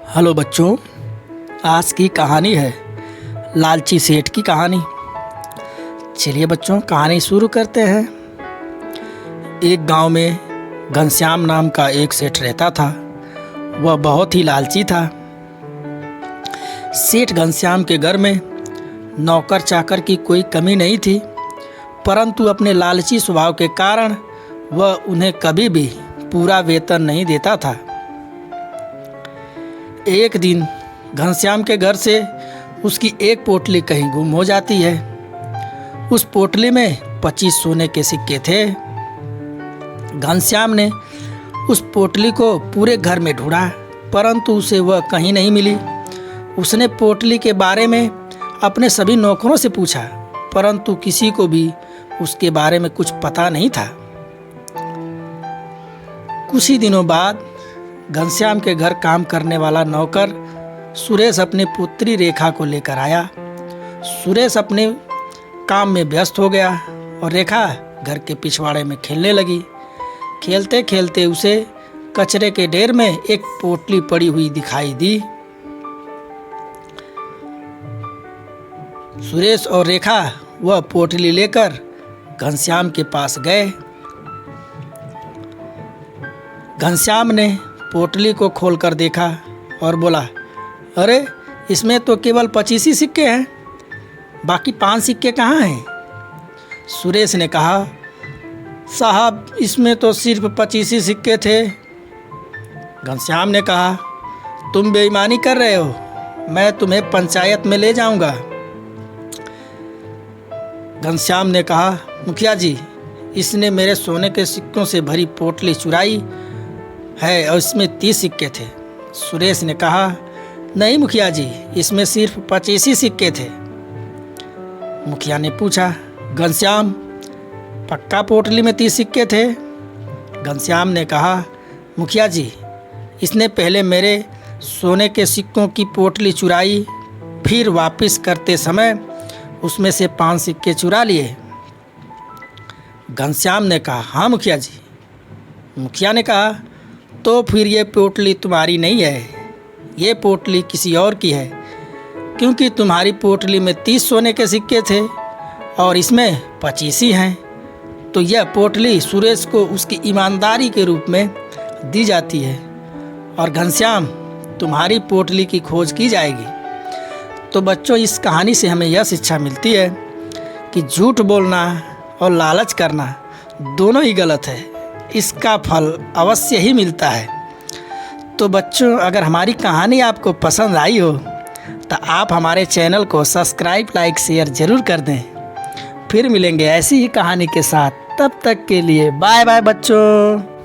Hello बच्चों, आज की कहानी है लालची सेठ की कहानी। चलिए बच्चों, कहानी शुरू करते हैं। एक गांव में घनश्याम नाम का एक सेठ रहता था। वह बहुत ही लालची था। सेठ घनश्याम के घर में नौकर चाकर की कोई कमी नहीं थी, परंतु अपने लालची स्वभाव के कारण वह उन्हें कभी भी पूरा वेतन नहीं देता था। एक दिन घनश्याम के घर से उसकी एक पोटली कहीं गुम हो जाती है। उस पोटली में 25 सोने के सिक्के थे। घनश्याम ने उस पोटली को पूरे घर में ढूंढा, परंतु उसे वह कहीं नहीं मिली। उसने पोटली के बारे में अपने सभी नौकरों से पूछा, परंतु किसी को भी उसके बारे में कुछ पता नहीं था। कुछ ही दिनों बाद घनश्याम के घर काम करने वाला नौकर सुरेश अपनी पुत्री रेखा को लेकर आया। सुरेश अपने काम में व्यस्त हो गया और रेखा घर के पिछवाड़े में खेलने लगी। खेलते खेलते उसे कचरे के ढेर में एक पोटली पड़ी हुई दिखाई दी। सुरेश और रेखा वह पोटली लेकर घनश्याम के पास गए। घनश्याम ने पोटली को खोलकर देखा और बोला, अरे इसमें तो केवल 25 ही सिक्के हैं, बाकी 5 सिक्के कहाँ हैं? सुरेश ने कहा, साहब इसमें तो सिर्फ 25 ही सिक्के थे। घनश्याम ने कहा, तुम बेईमानी कर रहे हो, मैं तुम्हें पंचायत में ले जाऊंगा। घनश्याम ने कहा, मुखिया जी, इसने मेरे सोने के सिक्कों से भरी पोटली चुराई है और इसमें 30 सिक्के थे। सुरेश ने कहा, नहीं मुखिया जी, इसमें सिर्फ 25 ही सिक्के थे। मुखिया ने पूछा, घनश्याम पक्का पोटली में 30 सिक्के थे? घनश्याम ने कहा, मुखिया जी, इसने पहले मेरे सोने के सिक्कों की पोटली चुराई, फिर वापस करते समय उसमें से 5 सिक्के चुरा लिए। घनश्याम ने कहा, हाँ मुखिया जी। मुखिया ने कहा, तो फिर ये पोटली तुम्हारी नहीं है, ये पोटली किसी और की है, क्योंकि तुम्हारी पोटली में 30 सोने के सिक्के थे और इसमें 25 ही हैं। तो यह पोटली सुरेश को उसकी ईमानदारी के रूप में दी जाती है और घनश्याम तुम्हारी पोटली की खोज की जाएगी। तो बच्चों, इस कहानी से हमें यह शिक्षा मिलती है कि झूठ बोलना और लालच करना दोनों ही गलत है, इसका फल अवश्य ही मिलता है। तो बच्चों, अगर हमारी कहानी आपको पसंद आई हो तो आप हमारे चैनल को सब्सक्राइब, लाइक, शेयर ज़रूर कर दें। फिर मिलेंगे ऐसी ही कहानी के साथ। तब तक के लिए बाय बाय बच्चों।